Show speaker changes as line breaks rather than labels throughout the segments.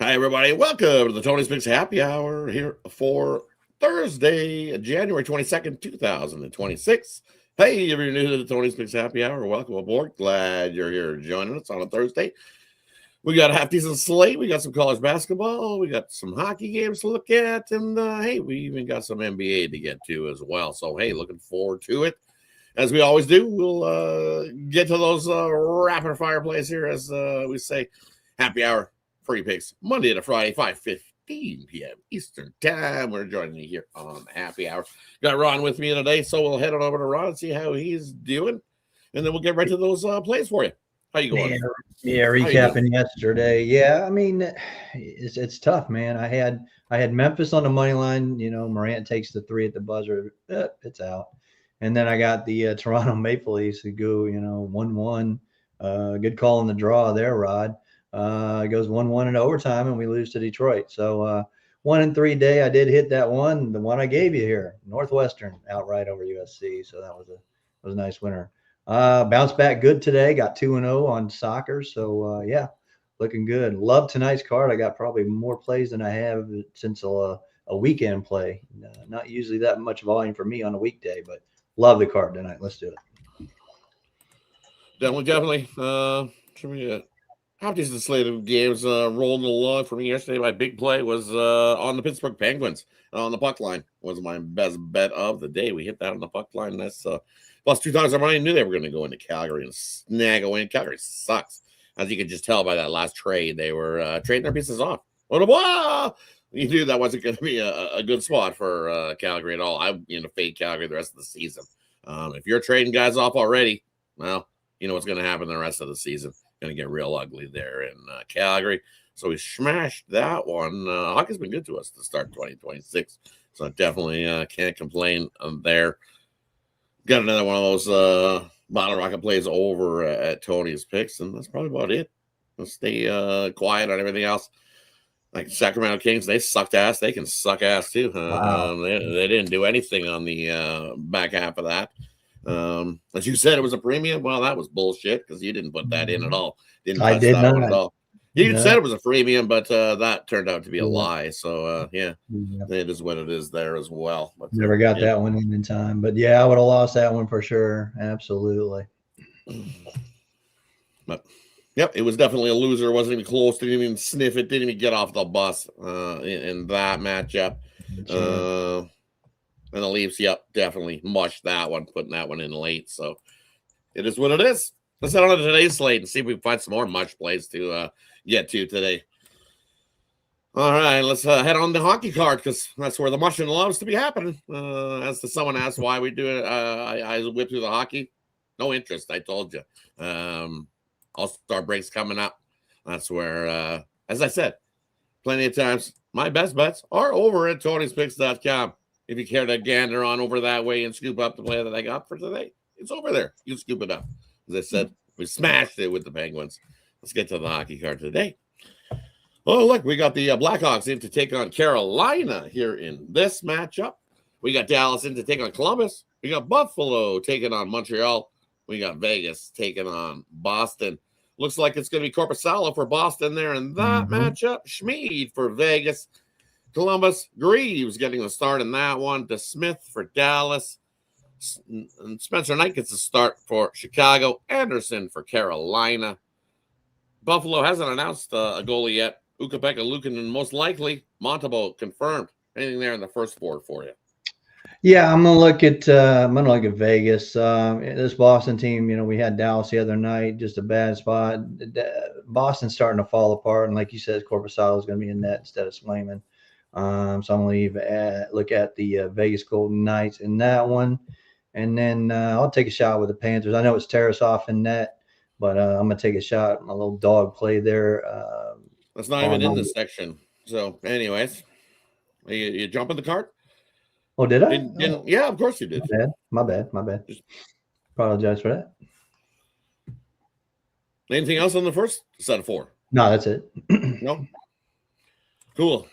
Hi, everybody. Welcome to the Tony's Picks Happy Hour here for Thursday, January 22nd, 2026. Hey, if you're new to the Tony's Picks Happy Hour, welcome aboard. Glad you're here joining us on a Thursday. We got a half-decent slate. We got some college basketball. We got some hockey games to look at. And, hey, we even got some NBA to get to as well. So, hey, looking forward to it. As we always do, we'll get to those rapid-fire plays here as we say happy hour. Free picks Monday to Friday, 5:15 p.m. Eastern Time. We're joining you here on Happy Hour. Got Ron with me today, so we'll head on over to Ron and see how he's doing, and then we'll get right to those plays for you. How you going?
Yeah, recapping yesterday. Yeah, I mean, it's tough, man. I had Memphis on the money line. You know, Morant takes the 3 at the buzzer. It's out. And then I got the Toronto Maple Leafs who go, 1-1. Good call on the draw there, Rod. It goes 1-1 in overtime, and we lose to Detroit. So 1-3 day, I did hit that one, the one I gave you here, Northwestern outright over USC. So that was a nice winner. Bounced back good today. Got 2-0 on soccer. So yeah, looking good. Love tonight's card. I got probably more plays than I have since a weekend play. Not usually that much volume for me on a weekday, but love the card tonight. Let's do it.
Definitely. Should we how does the slate of games rolling along for me yesterday? My big play was on the Pittsburgh Penguins on the puck line. Was my best bet of the day. We hit that on the puck line. That's plus 2 times. I already knew they were going to go into Calgary and snag a win. Calgary sucks, as you could just tell by that last trade. They were trading their pieces off. Wow! You knew that wasn't going to be a good spot for Calgary at all. I'm going to fade Calgary the rest of the season. If you're trading guys off already, well, you know what's going to happen the rest of the season. Going to get real ugly there in Calgary. So we smashed that one. Hockey's been good to us to start 2026. So I definitely can't complain there. Got another one of those bottle rocket plays over at Tony's Picks, and that's probably about it. I'll stay quiet on everything else. Like Sacramento Kings, they sucked ass. They can suck ass too.
Wow.
They didn't do anything on the back half of that. As you said, it was a premium. Well, that was bullshit because you didn't put that in at all. Didn't touch that one at all. You said it was a premium, but that turned out to be a lie. So yeah, it is what it is there as well. But
never got that one in time. But yeah, I would have lost that one for sure. Absolutely.
But yep, it was definitely a loser. It wasn't even close. Didn't even sniff it. Didn't even get off the bus in that matchup. And the Leafs, yep, definitely mushed that one, putting that one in late. So it is what it is. Let's head on to today's slate and see if we can find some more mush plays to get to today. All right, let's head on the hockey card because that's where the mushing loves to be happening. As someone asked why we do it, I whip through the hockey. No interest, I told you. All-Star breaks coming up. That's where, as I said, plenty of times, my best bets are over at Tony'sPicks.com. If you care to gander on over that way and scoop up the play that I got for today, it's over there. You scoop it up. As I said, we smashed it with the Penguins. Let's get to the hockey card today. Oh, look, we got the Blackhawks in to take on Carolina here in this matchup. We got Dallas in to take on Columbus. We got Buffalo taking on Montreal. We got Vegas taking on Boston. Looks like it's going to be Korpisalo for Boston there in that matchup. Schmid for Vegas. Columbus, Greaves getting the start in that one. DeSmith for Dallas. And Spencer Knight gets the start for Chicago. Anderson for Carolina. Buffalo hasn't announced a goalie yet. Ukko-Pekka Luukkonen most likely. Montembeault confirmed. Anything there in the first four for you?
Yeah, I'm gonna look at Vegas. This Boston team, we had Dallas the other night, just a bad spot. Boston's starting to fall apart, and like you said, Korpisalo is going to be in net instead of Swayman. So I'm going to look at the Vegas Golden Knights in that one. And then I'll take a shot with the Panthers. I know it's Tarasov in net, but I'm going to take a shot, my little dog play there.
That's not even in this section. So anyways, you jump in the cart?
Oh, did I?
Yeah, of course you did.
My bad. Apologize for that.
Anything else on the first set of 4?
No, that's it.
No? Cool.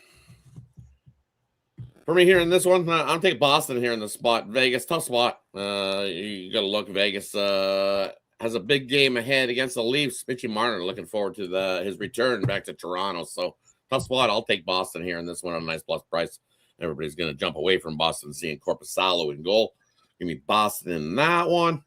For me here in this one, I'll take Boston here in the spot. Vegas, tough spot. You got to look. Vegas has a big game ahead against the Leafs. Mitchie Marner looking forward to his return back to Toronto. So tough spot. I'll take Boston here in this one on a nice plus price. Everybody's going to jump away from Boston, seeing Korpisalo in goal. Give me Boston in that one.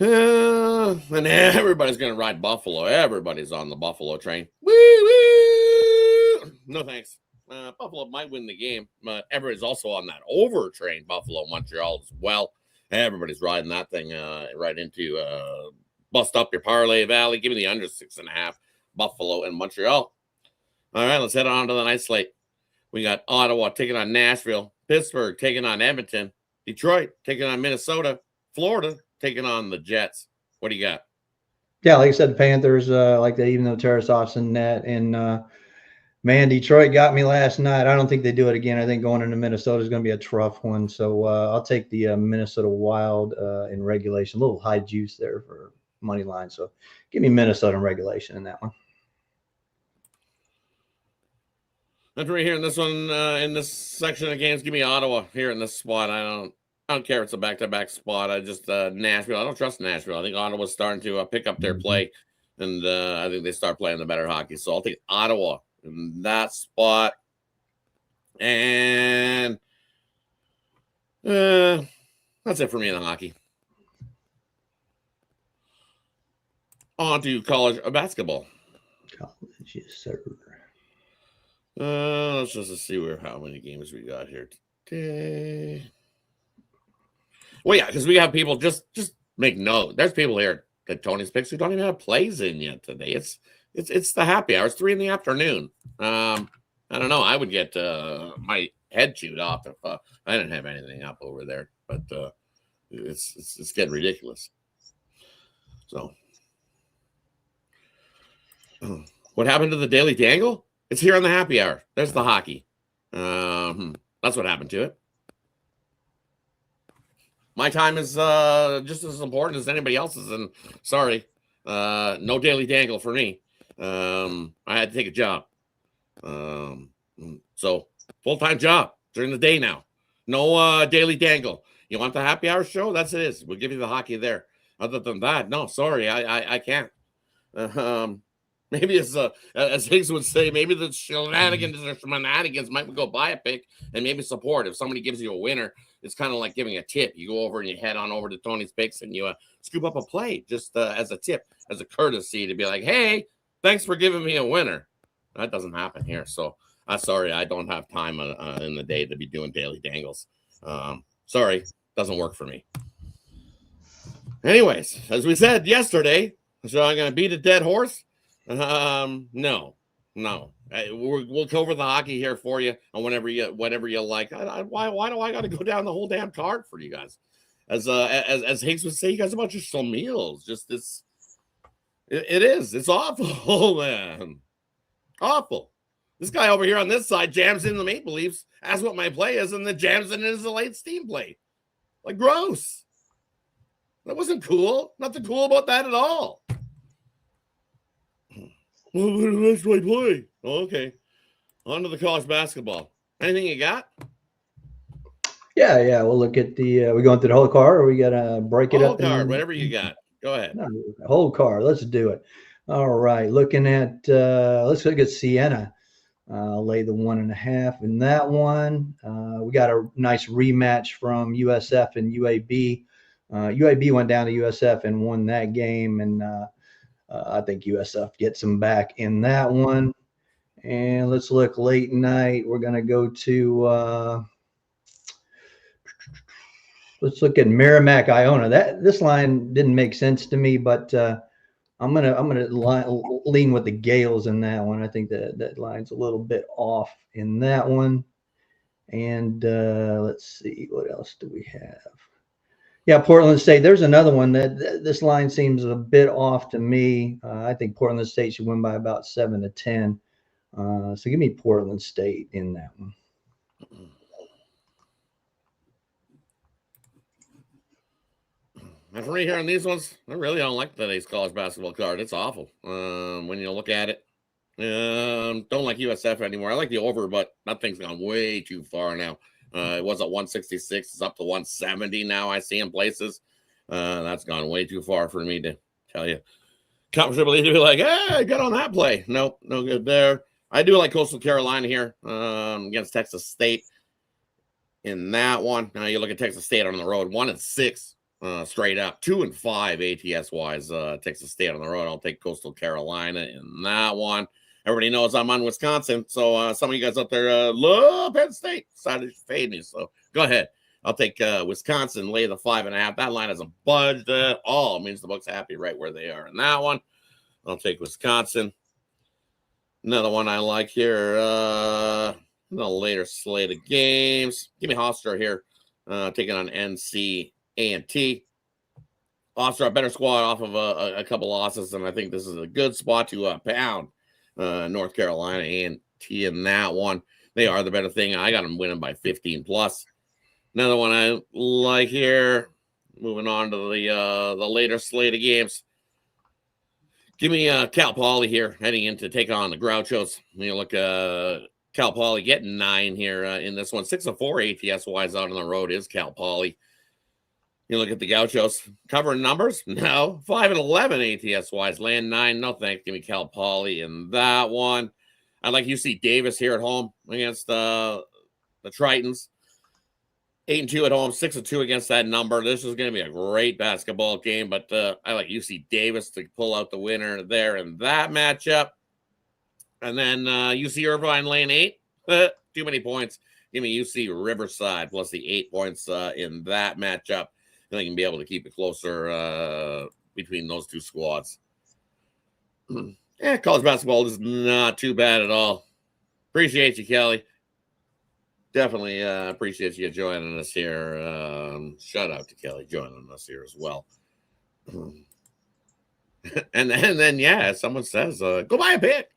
And everybody's going to ride Buffalo. Everybody's on the Buffalo train. Woo, woo! No thanks. Buffalo might win the game, but everybody's also on that over train. Buffalo, Montreal as well. Everybody's riding that thing right into bust up your parlay valley. Give me the under 6.5. Buffalo and Montreal. All right, let's head on to the night slate. We got Ottawa taking on Nashville, Pittsburgh taking on Edmonton, Detroit taking on Minnesota, Florida taking on the Jets. What do you got?
Yeah, like I said, the Panthers, like that, even though Tarasov's in net. And, man, Detroit got me last night. I don't think they do it again. I think going into Minnesota is going to be a tough one. So I'll take the Minnesota Wild in regulation. A little high juice there for money line. So give me Minnesota in regulation in that one.
After we here in this one, in this section of games, give me Ottawa here in this spot. I don't care if it's a back-to-back spot. I just Nashville. I don't trust Nashville. I think Ottawa's starting to pick up their play, and I think they start playing the better hockey. So I'll take Ottawa in that spot. And that's it for me in the hockey. On to college basketball.
College, yes, sir.
Let's just see how many games we got here today. Well, yeah, because we have people just make note. There's people here at Tony's Picks who don't even have plays in yet today. It's the happy hour. It's 3 p.m. I don't know. I would get my head chewed off if I didn't have anything up over there. But it's getting ridiculous. So, what happened to the Daily Dangle? It's here on the happy hour. There's the hockey. That's what happened to it. My time is just as important as anybody else's, and sorry, no Daily Dangle for me. I had to take a job. So full-time job during the day now. No Daily Dangle. You want the happy hour show? That's it is. We'll give you the hockey there. Other than that, no, sorry, I can't. Maybe it's as Higgs would say, maybe the shenanigans might go buy a pick and maybe support. If somebody gives you a winner, it's kind of like giving a tip. You go over and you head on over to Tony's Picks and you scoop up a play just as a tip, as a courtesy to be like, hey, thanks for giving me a winner. That doesn't happen here. So sorry, I don't have time in the day to be doing Daily Dangles. Sorry, doesn't work for me. Anyways, as we said yesterday, so I'm going to beat a dead horse. No. We'll cover the hockey here for you on whatever you like. Why do I got to go down the whole damn card for you guys? As Higgs would say, you guys are a bunch of schlemiels. Just this, it is. It's awful, man. Awful. This guy over here on this side jams in the Maple Leafs. That's what my play is, and then jams it in as a late Steam play. Like gross. That wasn't cool. Nothing cool about that at all. Well, that's my play. Okay. On to the college basketball. Anything you got?
Yeah. We'll look at the we going through the whole card, or we gotta break it up?
Whole card, whatever you got. Go ahead.
No, whole card. Let's do it. All right. Looking at let's look at Siena. Lay the 1.5 in that one. We got a nice rematch from USF and UAB. UAB went down to USF and won that game, and I think USF gets them back in that one. And let's look late night. We're going to go to let's look at Merrimack Iona. This line didn't make sense to me, but I'm gonna lean with the Gales in that one. I think that line's a little bit off in that one. And let's see, what else do we have? Yeah, Portland State. There's another one that this line seems a bit off to me. I think Portland State should win by about 7 to 10. So give me Portland State in that one.
And for me here on these ones, I really don't like today's college basketball card. It's awful when you look at it. Don't like USF anymore. I like the over, but that thing's gone way too far now. It was at 166. It's up to 170 now. I see in places. That's gone way too far for me to tell you. comfortably to be like, hey, get on that play. Nope, no good there. I do like Coastal Carolina here against Texas State in that one. Now you look at Texas State on the road, 1-6 straight up, 2-5 ATS wise. Texas State on the road. I'll take Coastal Carolina in that one. Everybody knows I'm on Wisconsin, so some of you guys out there love Penn State. Decided to fade me, so go ahead. I'll take Wisconsin, lay the 5.5. That line hasn't budged at all. It means the book's happy right where they are in that one. I'll take Wisconsin. Another one I like here. The later slate of games. Give me Hofstra here, taking on NCAAB. Hofstra, a better squad off of a couple losses, and I think this is a good spot to pound North Carolina A&T in that one. They are the better thing. I got them winning by 15 plus. Another one I like here. Moving on to the later slate of games. Give me Cal Poly here, heading in to take on the Grouchos. You look Cal Poly getting 9 here in this one. 6-4 ATS wise out on the road is Cal Poly. You look at the Gauchos covering numbers. No, 5-11 ATS wise. Land 9. No thanks. Give me Cal Poly in that one. I like UC Davis here at home against the Tritons. 8-2 at home, 6-2 against that number. This is going to be a great basketball game, but I like UC Davis to pull out the winner there in that matchup. And then UC Irvine lane 8. Too many points. Give me UC Riverside plus the 8 points in that matchup. I think you can be able to keep it closer between those two squads. College basketball is not too bad at all. Appreciate you, Kelly. Definitely appreciate you joining us here. Shout out to Kelly joining us here as well. and then, yeah, someone says, go buy a pick.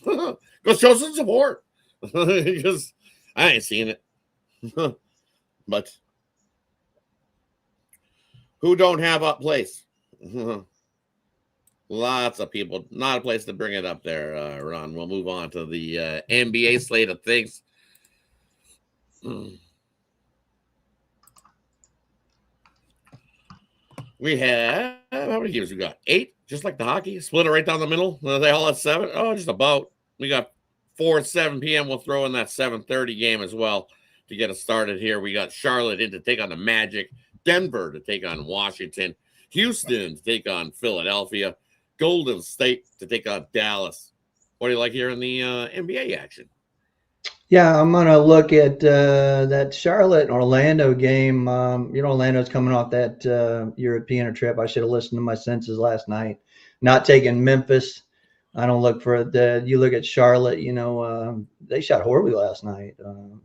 Go show some support. Because I ain't seen it. But who don't have up place? Lots of people. Not a place to bring it up there, Ron. We'll move on to the NBA slate of things. We have, how many games we got? 8, just like the hockey. Split it right down the middle. They all have 7. Oh, just about. We got 4 at 7 p.m. We'll throw in that 7:30 game as well to get us started here. We got Charlotte in to take on the Magic, Denver to take on Washington, Houston to take on Philadelphia, Golden State to take on Dallas. What do you like here in the NBA action?
Yeah, I'm going to look at that Charlotte-Orlando game. Orlando's coming off that European trip. I should have listened to my senses last night. Not taking Memphis. I don't look for it. You look at Charlotte, they shot horribly last night.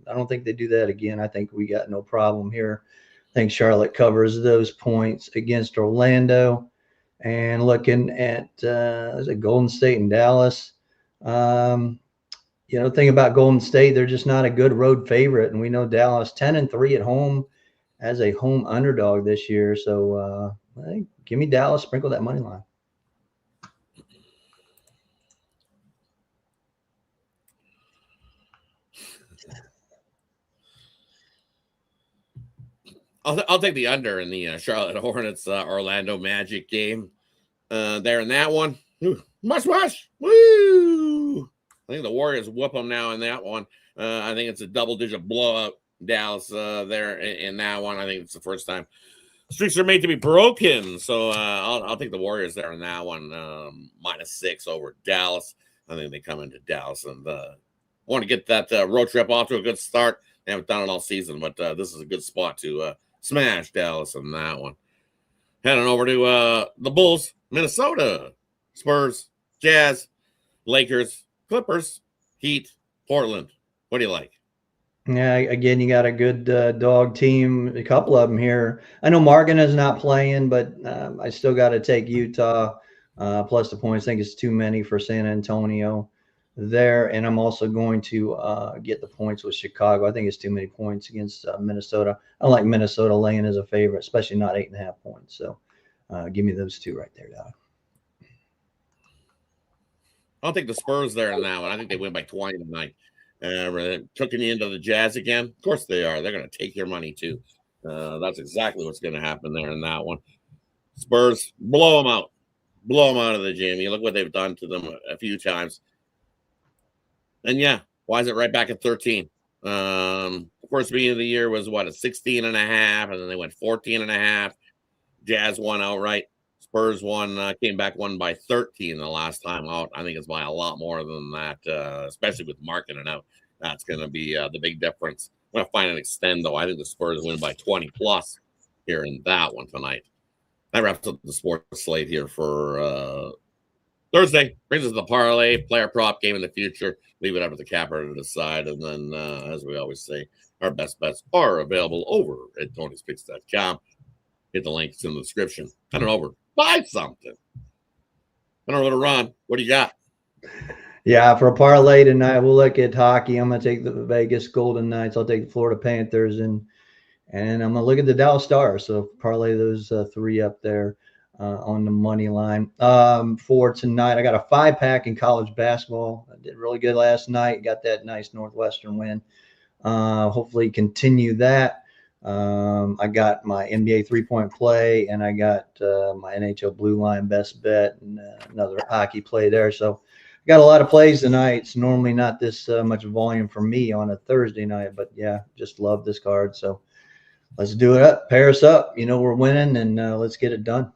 I don't think they do that again. I think we got no problem here. I think Charlotte covers those points against Orlando. And looking at Golden State and Dallas. Thing about Golden State, they're just not a good road favorite. And we know Dallas 10-3 at home as a home underdog this year. So give me Dallas, sprinkle that money line.
I'll take the under in the Charlotte Hornets Orlando Magic game there in that one. Mush. Woo! I think the Warriors whoop them now in that one. I think it's a double-digit blowout. Dallas there in that one. I think it's the first time streaks are made to be broken. So I'll take the Warriors there in that one. -6 over Dallas. I think they come into Dallas and want to get that road trip off to a good start. They haven't done it all season, but this is a good spot to smash Dallas in that one. Heading over to the Bulls, Minnesota, Spurs, Jazz, Lakers, Clippers, Heat, Portland. What do you like?
Yeah, again, you got a good dog team, a couple of them here. I know Markin is not playing, but I still got to take Utah plus the points. I think it's too many for San Antonio there. And I'm also going to get the points with Chicago. I think it's too many points against Minnesota. I like Minnesota laying as a favorite, especially not 8.5 points. So give me those two right there, Doc.
I'll take the Spurs there in that one. I think they win by 20 tonight. Tucking you into the Jazz again. Of course they are. They're going to take your money too. That's exactly what's going to happen there in that one. Spurs, blow them out. blow them out of the gym. You look what they've done to them a few times. And yeah, why is it right back at 13? Of course, beginning of the year was what, a 16 and a half, and then they went 14 and a half. Jazz won outright. Spurs won, came back, won by 13 the last time out. I think it's by a lot more than that, especially with marketing out. That's going to be the big difference. I'm going to find an extend, though. I think the Spurs win by 20 plus here in that one tonight. That wraps up the sports slate here for Thursday. Brings us to the parlay, player prop, game in the future. Leave it up to the capper to decide. And then, as we always say, our best bets are available over at Tony'sPicks.com. Hit the link. It's in the description. Head on over. Buy something. I don't know what to run. What do you got?
Yeah, for a parlay tonight, we'll look at hockey. I'm going to take the Vegas Golden Knights. I'll take the Florida Panthers, and I'm going to look at the Dallas Stars. So parlay those three up there on the money line. For tonight, I got a 5-pack in college basketball. I did really good last night. Got that nice Northwestern win. Hopefully continue that. I got my NBA 3-point play, and I got my NHL blue line best bet, and another hockey play there. So I got a lot of plays tonight. It's normally not this much volume for me on a Thursday night, but yeah, just love this card. So let's do it up. Pair us up. You know we're winning, and let's get it done.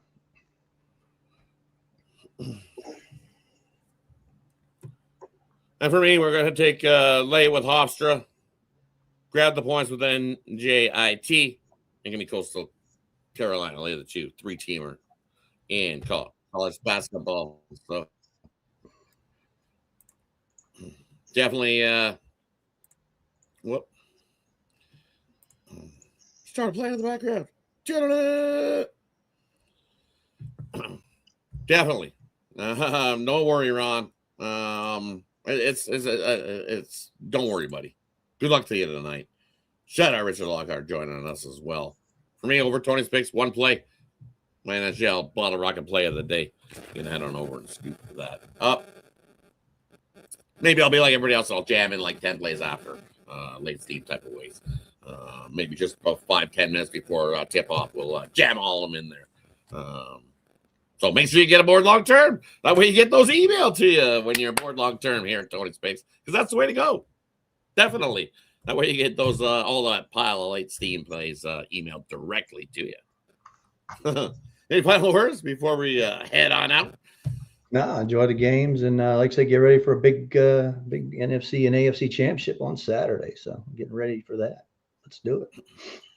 And for me, we're going to take lay with Hofstra. Grab the points with NJIT. And give me Coastal Carolina. Lay the 3-teamer in college basketball. So definitely start playing in the background. Definitely. No worry, Ron. It's don't worry, buddy. Good luck to you tonight. Shout out Richard Lockhart joining us as well. For me, over Tony's Picks, one play. My NHL Bottle Rocket play of the day. You can head on over and scoop for that. Maybe I'll be like everybody else. I'll jam in like 10 plays after. Late Steve type of ways. Maybe just about 5-10 minutes before tip off. We'll jam all of them in there. So make sure you get aboard long term. That way you get those emailed to you when you're aboard long term here at Tony's Picks. Because that's the way to go. Definitely. That way you get those all that pile of late Steam plays emailed directly to you. Any final words before we head on out?
No, enjoy the games, and like I said, get ready for a big NFC and AFC championship on Saturday. So getting ready for that. Let's do it.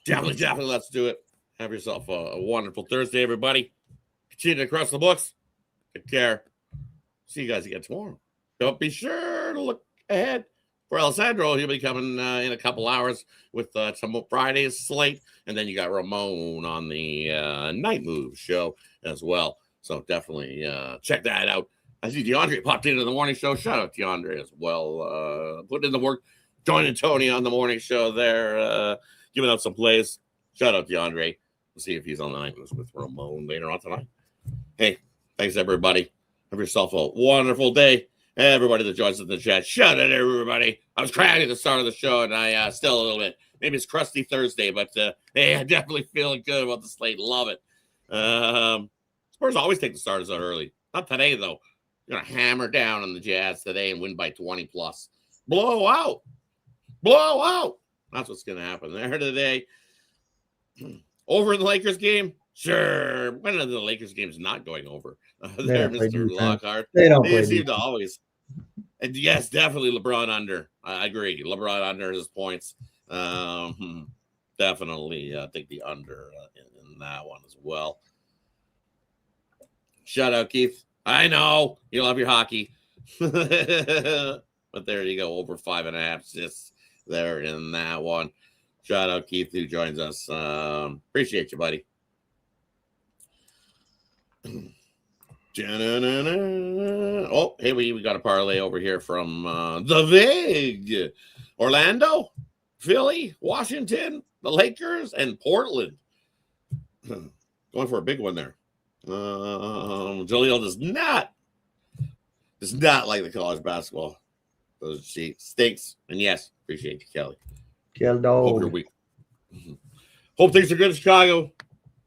Definitely, let's do it. Have yourself a wonderful Thursday, everybody. Continue to cross the books. Take care. See you guys again tomorrow. Don't be sure to look ahead for Alessandro. He'll be coming in a couple hours with some Friday's slate. And then you got Ramon on the Night Move show as well. So definitely check that out. I see DeAndre popped into the morning show. Shout out DeAndre as well. Putting in the work. Joining Tony on the morning show there. Giving out some plays. Shout out DeAndre. We'll see if he's on the Night Moves with Ramon later on tonight. Hey, thanks everybody. Have yourself a wonderful day. Everybody that joins in the chat, shout out everybody. I was crying at the start of the show, and I still a little bit. Maybe it's crusty Thursday, but hey, I'm definitely feeling good about the slate. Love it. Spurs always take the starters out early. Not today, though. You're going to hammer down on the Jazz today and win by 20 plus. Blow out. That's what's going to happen there today. Over in the Lakers game? Sure. When are the Lakers games not going over? There, Mr. Lockhart.
They don't
seem to always. And yes, definitely LeBron under. I agree. LeBron under his points. Definitely take the under in that one as well. Shout out, Keith. I know you love your hockey. But there you go. Over 5.5 assists there in that one. Shout out, Keith, who joins us. Appreciate you, buddy. Oh, hey, we got a parlay over here from the Vig. Orlando, Philly, Washington, the Lakers, and Portland. Going for a big one there. Jaleel does not like the college basketball. Those stinks. And yes, appreciate you, Kelly.
Hope
your week. Hope things are good in Chicago.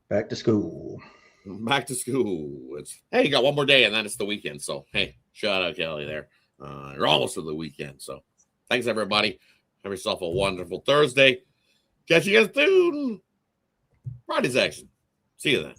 Back to school.
back to school. Hey, you got one more day, and then it's the weekend. So, hey, shout out Kelly there. You're almost to the weekend. So, thanks, everybody. Have yourself a wonderful Thursday. Catch you guys soon. Friday's action. See you then.